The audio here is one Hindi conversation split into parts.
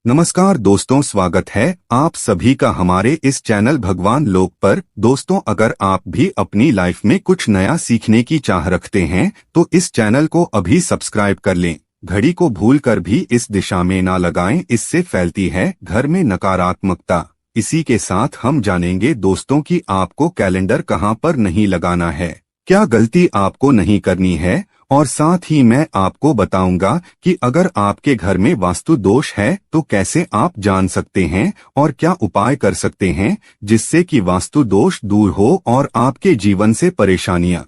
नमस्कार दोस्तों, स्वागत है आप सभी का हमारे इस चैनल भगवान लोक पर। दोस्तों, अगर आप भी अपनी लाइफ में कुछ नया सीखने की चाह रखते हैं तो इस चैनल को अभी सब्सक्राइब कर लें। घड़ी को भूलकर भी इस दिशा में ना लगाएं, इससे फैलती है घर में नकारात्मकता। इसी के साथ हम जानेंगे दोस्तों कि आपको कैलेंडर कहां पर नहीं लगाना है, क्या गलती आपको नहीं करनी है, और साथ ही मैं आपको बताऊंगा कि अगर आपके घर में वास्तु दोष है तो कैसे आप जान सकते हैं और क्या उपाय कर सकते हैं जिससे कि वास्तु दोष दूर हो और आपके जीवन से परेशानियां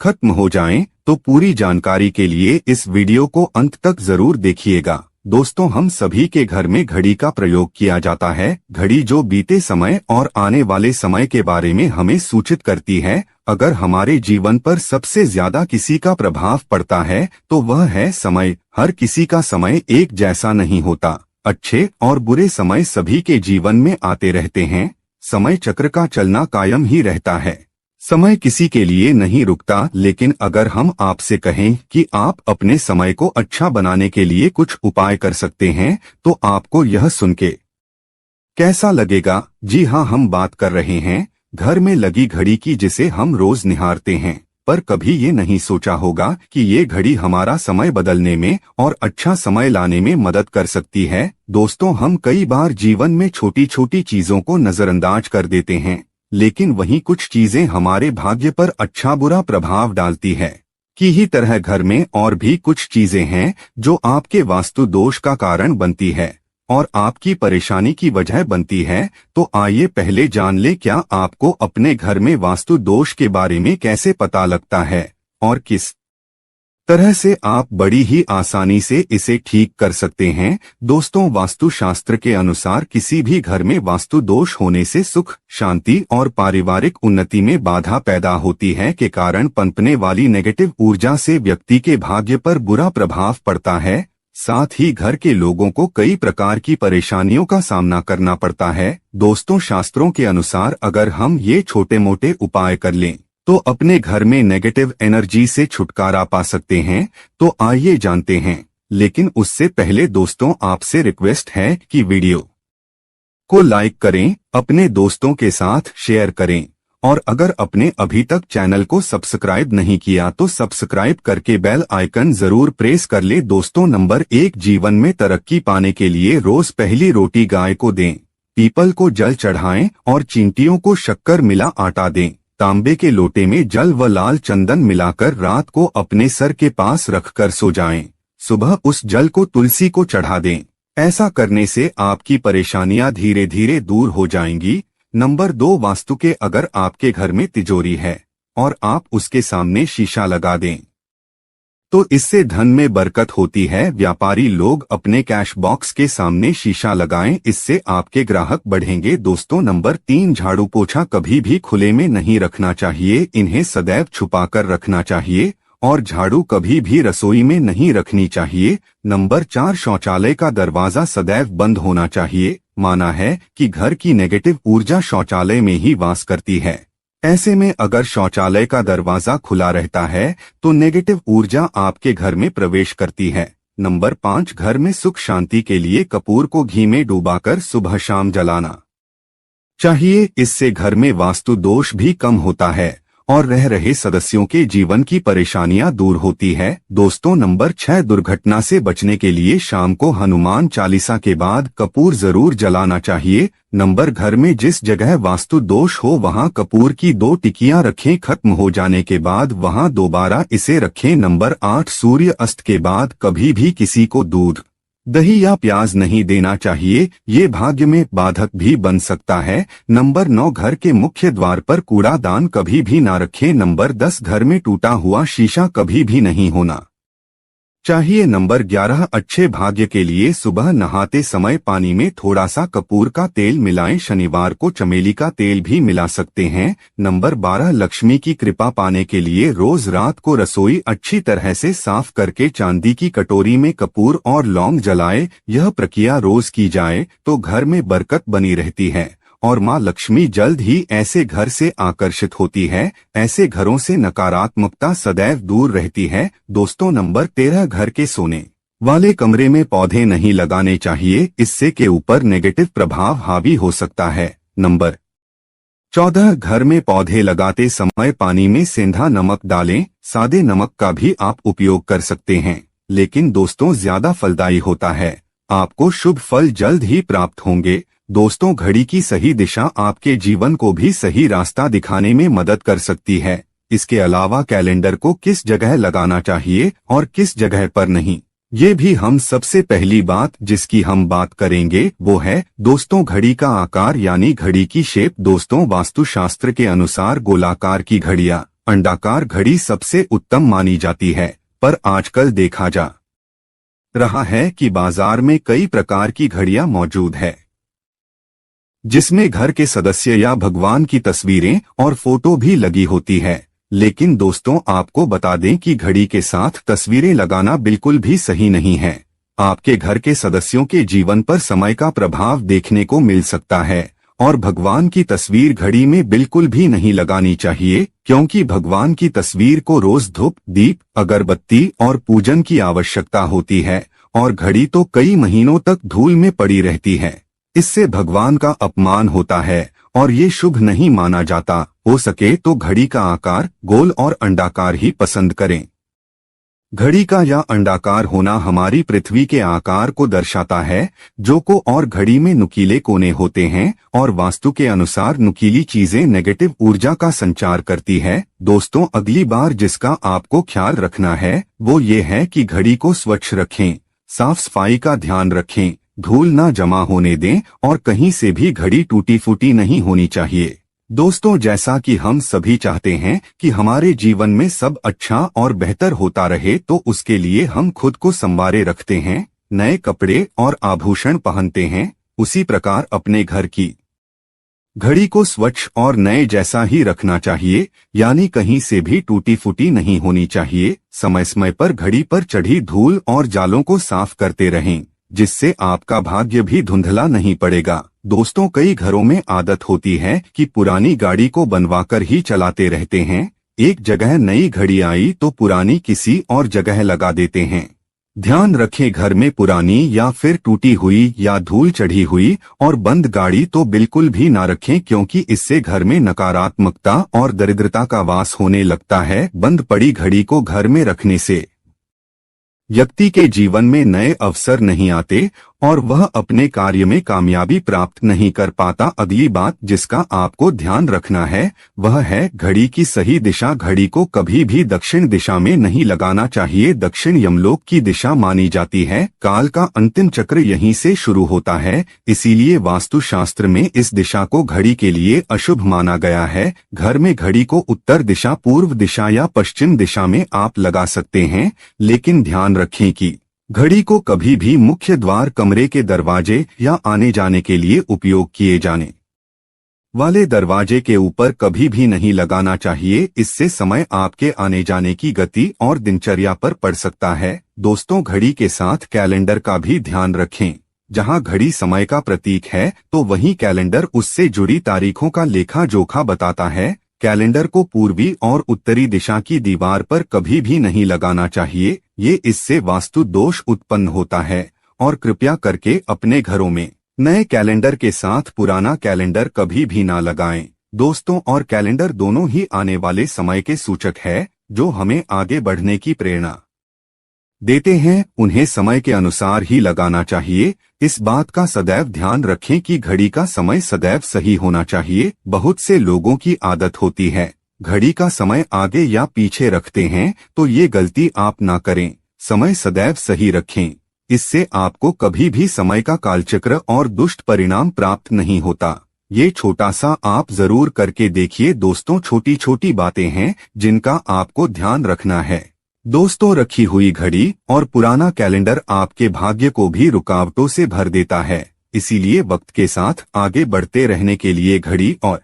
खत्म हो जाएं। तो पूरी जानकारी के लिए इस वीडियो को अंत तक जरूर देखिएगा। दोस्तों, हम सभी के घर में घड़ी का प्रयोग किया जाता है। घड़ी जो बीते समय और आने वाले समय के बारे में हमें सूचित करती है। अगर हमारे जीवन पर सबसे ज्यादा किसी का प्रभाव पड़ता है तो वह है समय। हर किसी का समय एक जैसा नहीं होता। अच्छे और बुरे समय सभी के जीवन में आते रहते हैं। समय चक्र का चलना कायम ही रहता है। समय किसी के लिए नहीं रुकता। लेकिन अगर हम आपसे कहें कि आप अपने समय को अच्छा बनाने के लिए कुछ उपाय कर सकते हैं तो आपको यह सुन के कैसा लगेगा? जी हाँ, हम बात कर रहे हैं घर में लगी घड़ी की, जिसे हम रोज निहारते हैं। पर कभी ये नहीं सोचा होगा कि ये घड़ी हमारा समय बदलने में और अच्छा समय लाने में मदद कर सकती है। दोस्तों, हम कई बार जीवन में छोटी छोटी चीजों को नजरअंदाज कर देते हैं, लेकिन वहीं कुछ चीजें हमारे भाग्य पर अच्छा बुरा प्रभाव डालती है। की ही तरह घर में और भी कुछ चीजें हैं जो आपके वास्तु दोष का कारण बनती है और आपकी परेशानी की वजह बनती है। तो आइए पहले जान ले, क्या आपको अपने घर में वास्तु दोष के बारे में कैसे पता लगता है और किस तरह से आप बड़ी ही आसानी से इसे ठीक कर सकते हैं। दोस्तों, वास्तु शास्त्र के अनुसार किसी भी घर में वास्तु दोष होने से सुख, शांति और पारिवारिक उन्नति में बाधा पैदा होती है के कारण पनपने वाली नेगेटिव ऊर्जा से व्यक्ति के भाग्य पर बुरा प्रभाव पड़ता है। साथ ही घर के लोगों को कई प्रकार की परेशानियों का सामना करना पड़ता है। दोस्तों, शास्त्रों के अनुसार अगर हम ये छोटे मोटे उपाय कर लें तो अपने घर में नेगेटिव एनर्जी से छुटकारा पा सकते हैं। तो आइए जानते हैं। लेकिन उससे पहले दोस्तों, आपसे रिक्वेस्ट है कि वीडियो को लाइक करें, अपने दोस्तों के साथ शेयर करें, और अगर आपने अभी तक चैनल को सब्सक्राइब नहीं किया तो सब्सक्राइब करके बेल आइकन जरूर प्रेस कर ले। दोस्तों, नंबर 1, जीवन में तरक्की पाने के लिए रोज पहली रोटी गाय को दें, पीपल को जल चढ़ाएं और चींटियों को शक्कर मिला आटा दें। तांबे के लोटे में जल व लाल चंदन मिलाकर रात को अपने सर के पास रखकर सो जाएं। सुबह उस जल को तुलसी को चढ़ा दें। ऐसा करने से आपकी परेशानियां धीरे धीरे दूर हो जाएंगी। नंबर 2, वास्तु के अगर आपके घर में तिजोरी है और आप उसके सामने शीशा लगा दें तो इससे धन में बरकत होती है। व्यापारी लोग अपने कैश बॉक्स के सामने शीशा लगाएं, इससे आपके ग्राहक बढ़ेंगे। दोस्तों, नंबर 3, झाड़ू पोछा कभी भी खुले में नहीं रखना चाहिए, इन्हें सदैव छुपाकर रखना चाहिए और झाड़ू कभी भी रसोई में नहीं रखनी चाहिए। नंबर 4, शौचालय का दरवाजा सदैव बंद होना चाहिए। माना है कि घर की नेगेटिव ऊर्जा शौचालय में ही वास करती है। ऐसे में अगर शौचालय का दरवाजा खुला रहता है तो नेगेटिव ऊर्जा आपके घर में प्रवेश करती है। नंबर 5, घर में सुख शांति के लिए कपूर को घी में डुबाकर सुबह शाम जलाना चाहिए। इससे घर में वास्तु दोष भी कम होता है और रह रहे सदस्यों के जीवन की परेशानियां दूर होती है। दोस्तों, नंबर 6, दुर्घटना से बचने के लिए शाम को हनुमान चालीसा के बाद कपूर जरूर जलाना चाहिए। नंबर, घर में जिस जगह वास्तु दोष हो वहां कपूर की 2 टिकियां रखें, खत्म हो जाने के बाद वहां दोबारा इसे रखें। नंबर 8, सूर्य अस्त के बाद कभी भी किसी को दूध, दही या प्याज नहीं देना चाहिए, ये भाग्य में बाधक भी बन सकता है। नंबर 9, घर के मुख्य द्वार पर कूड़ादान कभी भी ना रखें। नंबर 10, घर में टूटा हुआ शीशा कभी भी नहीं होना चाहिए। नंबर 11, अच्छे भाग्य के लिए सुबह नहाते समय पानी में थोड़ा सा कपूर का तेल मिलाएं, शनिवार को चमेली का तेल भी मिला सकते हैं। नंबर 12, लक्ष्मी की कृपा पाने के लिए रोज रात को रसोई अच्छी तरह से साफ करके चांदी की कटोरी में कपूर और लौंग जलाए। यह प्रक्रिया रोज की जाए तो घर में बरकत बनी रहती है और माँ लक्ष्मी जल्द ही ऐसे घर से आकर्षित होती है। ऐसे घरों से नकारात्मकता सदैव दूर रहती है। दोस्तों, नंबर 13, घर के सोने वाले कमरे में पौधे नहीं लगाने चाहिए, इससे के ऊपर नेगेटिव प्रभाव हावी हो सकता है। नंबर 14, घर में पौधे लगाते समय पानी में सेंधा नमक डालें। सादे नमक का भी आप उपयोग कर सकते हैं, लेकिन दोस्तों ज्यादा फलदायी होता है। आपको शुभ फल जल्द ही प्राप्त होंगे। दोस्तों, घड़ी की सही दिशा आपके जीवन को भी सही रास्ता दिखाने में मदद कर सकती है। इसके अलावा कैलेंडर को किस जगह लगाना चाहिए और किस जगह पर नहीं, ये भी हम सबसे पहली बात जिसकी हम बात करेंगे वो है दोस्तों घड़ी का आकार यानी घड़ी की शेप। दोस्तों, वास्तुशास्त्र के अनुसार गोलाकार की घड़ियां, अंडाकार घड़ी सबसे उत्तम मानी जाती है, पर आजकल देखा जा रहा है कि बाजार में कई प्रकार की घड़ियां मौजूद है, जिसमें घर के सदस्य या भगवान की तस्वीरें और फोटो भी लगी होती है। लेकिन दोस्तों, आपको बता दें कि घड़ी के साथ तस्वीरें लगाना बिल्कुल भी सही नहीं है। आपके घर के सदस्यों के जीवन पर समय का प्रभाव देखने को मिल सकता है, और भगवान की तस्वीर घड़ी में बिल्कुल भी नहीं लगानी चाहिए, क्योंकि भगवान की तस्वीर को रोज धूप, दीप, अगरबत्ती और पूजन की आवश्यकता होती है, और घड़ी तो कई महीनों तक धूल में पड़ी रहती है। इससे भगवान का अपमान होता है और ये शुभ नहीं माना जाता। हो सके तो घड़ी का आकार गोल और अंडाकार ही पसंद करें। घड़ी का या अंडाकार होना हमारी पृथ्वी के आकार को दर्शाता है, जो को और घड़ी में नुकीले कोने होते हैं, और वास्तु के अनुसार नुकीली चीजें नेगेटिव ऊर्जा का संचार करती है। दोस्तों, अगली बार जिसका आपको ख्याल रखना है वो ये है कि घड़ी को स्वच्छ रखें, साफ सफाई का ध्यान रखें, धूल ना जमा होने दें, और कहीं से भी घड़ी टूटी फूटी नहीं होनी चाहिए। दोस्तों, जैसा कि हम सभी चाहते हैं कि हमारे जीवन में सब अच्छा और बेहतर होता रहे, तो उसके लिए हम खुद को संवारे रखते हैं, नए कपड़े और आभूषण पहनते हैं। उसी प्रकार अपने घर की घड़ी को स्वच्छ और नए जैसा ही रखना चाहिए, यानी कहीं से भी टूटी फूटी नहीं होनी चाहिए। समय समय पर घड़ी पर चढ़ी धूल और जालों को साफ करते रहें, जिससे आपका भाग्य भी धुंधला नहीं पड़ेगा। दोस्तों, कई घरों में आदत होती है कि पुरानी गाड़ी को बनवाकर ही चलाते रहते हैं। एक जगह नई घड़ी आई तो पुरानी किसी और जगह लगा देते हैं। ध्यान रखें, घर में पुरानी या फिर टूटी हुई या धूल चढ़ी हुई और बंद गाड़ी तो बिल्कुल भी ना रखें, क्योंकि इससे घर में नकारात्मकता और दरिद्रता का वास होने लगता है। बंद पड़ी घड़ी को घर में रखने से व्यक्ति के जीवन में नए अवसर नहीं आते और वह अपने कार्य में कामयाबी प्राप्त नहीं कर पाता। अगली बात जिसका आपको ध्यान रखना है वह है घड़ी की सही दिशा। घड़ी को कभी भी दक्षिण दिशा में नहीं लगाना चाहिए। दक्षिण यमलोक की दिशा मानी जाती है। काल का अंतिम चक्र यहीं से शुरू होता है, इसीलिए वास्तुशास्त्र में इस दिशा को घड़ी के लिए अशुभ माना गया है। घर में घड़ी को उत्तर दिशा, पूर्व दिशा या पश्चिम दिशा में आप लगा सकते हैं, लेकिन ध्यान रखें कि घड़ी को कभी भी मुख्य द्वार, कमरे के दरवाजे या आने जाने के लिए उपयोग किए जाने वाले दरवाजे के ऊपर कभी भी नहीं लगाना चाहिए। इससे समय आपके आने जाने की गति और दिनचर्या पर पड़ सकता है। दोस्तों, घड़ी के साथ कैलेंडर का भी ध्यान रखें। जहां घड़ी समय का प्रतीक है तो वहीं कैलेंडर उससे जुड़ी तारीखों का लेखा जोखा बताता है। कैलेंडर को पूर्वी और उत्तरी दिशा की दीवार पर कभी भी नहीं लगाना चाहिए, ये इससे वास्तु दोष उत्पन्न होता है। और कृपया करके अपने घरों में नए कैलेंडर के साथ पुराना कैलेंडर कभी भी ना लगाएं। दोस्तों, और कैलेंडर दोनों ही आने वाले समय के सूचक है, जो हमें आगे बढ़ने की प्रेरणा देते हैं। उन्हें समय के अनुसार ही लगाना चाहिए। इस बात का सदैव ध्यान रखें कि घड़ी का समय सदैव सही होना चाहिए। बहुत से लोगों की आदत होती है घड़ी का समय आगे या पीछे रखते हैं, तो ये गलती आप ना करें। समय सदैव सही रखें, इससे आपको कभी भी समय का कालचक्र और दुष्ट परिणाम प्राप्त नहीं होता। ये छोटा सा आप जरूर करके देखिए। दोस्तों, छोटी छोटी बातें हैं जिनका आपको ध्यान रखना है। दोस्तों, रखी हुई घड़ी और पुराना कैलेंडर आपके भाग्य को भी रुकावटों से भर देता है। इसीलिए वक्त के साथ आगे बढ़ते रहने के लिए घड़ी और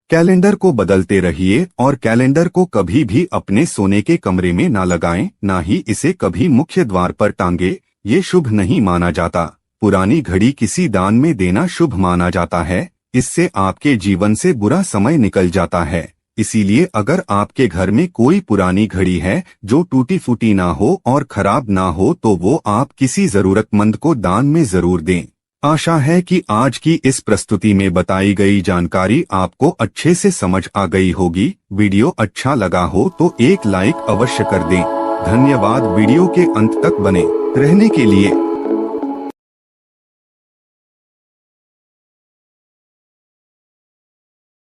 कैलेंडर को बदलते रहिए। और कैलेंडर को कभी भी अपने सोने के कमरे में ना लगाएं, ना ही इसे कभी मुख्य द्वार पर टांगे, ये शुभ नहीं माना जाता। पुरानी घड़ी किसी दान में देना शुभ माना जाता है। इससे आपके जीवन से बुरा समय निकल जाता है। इसीलिए अगर आपके घर में कोई पुरानी घड़ी है जो टूटी फूटी ना हो और खराब ना हो तो वो आप किसी जरूरतमंद को दान में जरूर दें। आशा है कि आज की इस प्रस्तुति में बताई गई जानकारी आपको अच्छे से समझ आ गई होगी। वीडियो अच्छा लगा हो तो एक लाइक अवश्य कर दें। धन्यवाद वीडियो के अंत तक बने रहने के लिए।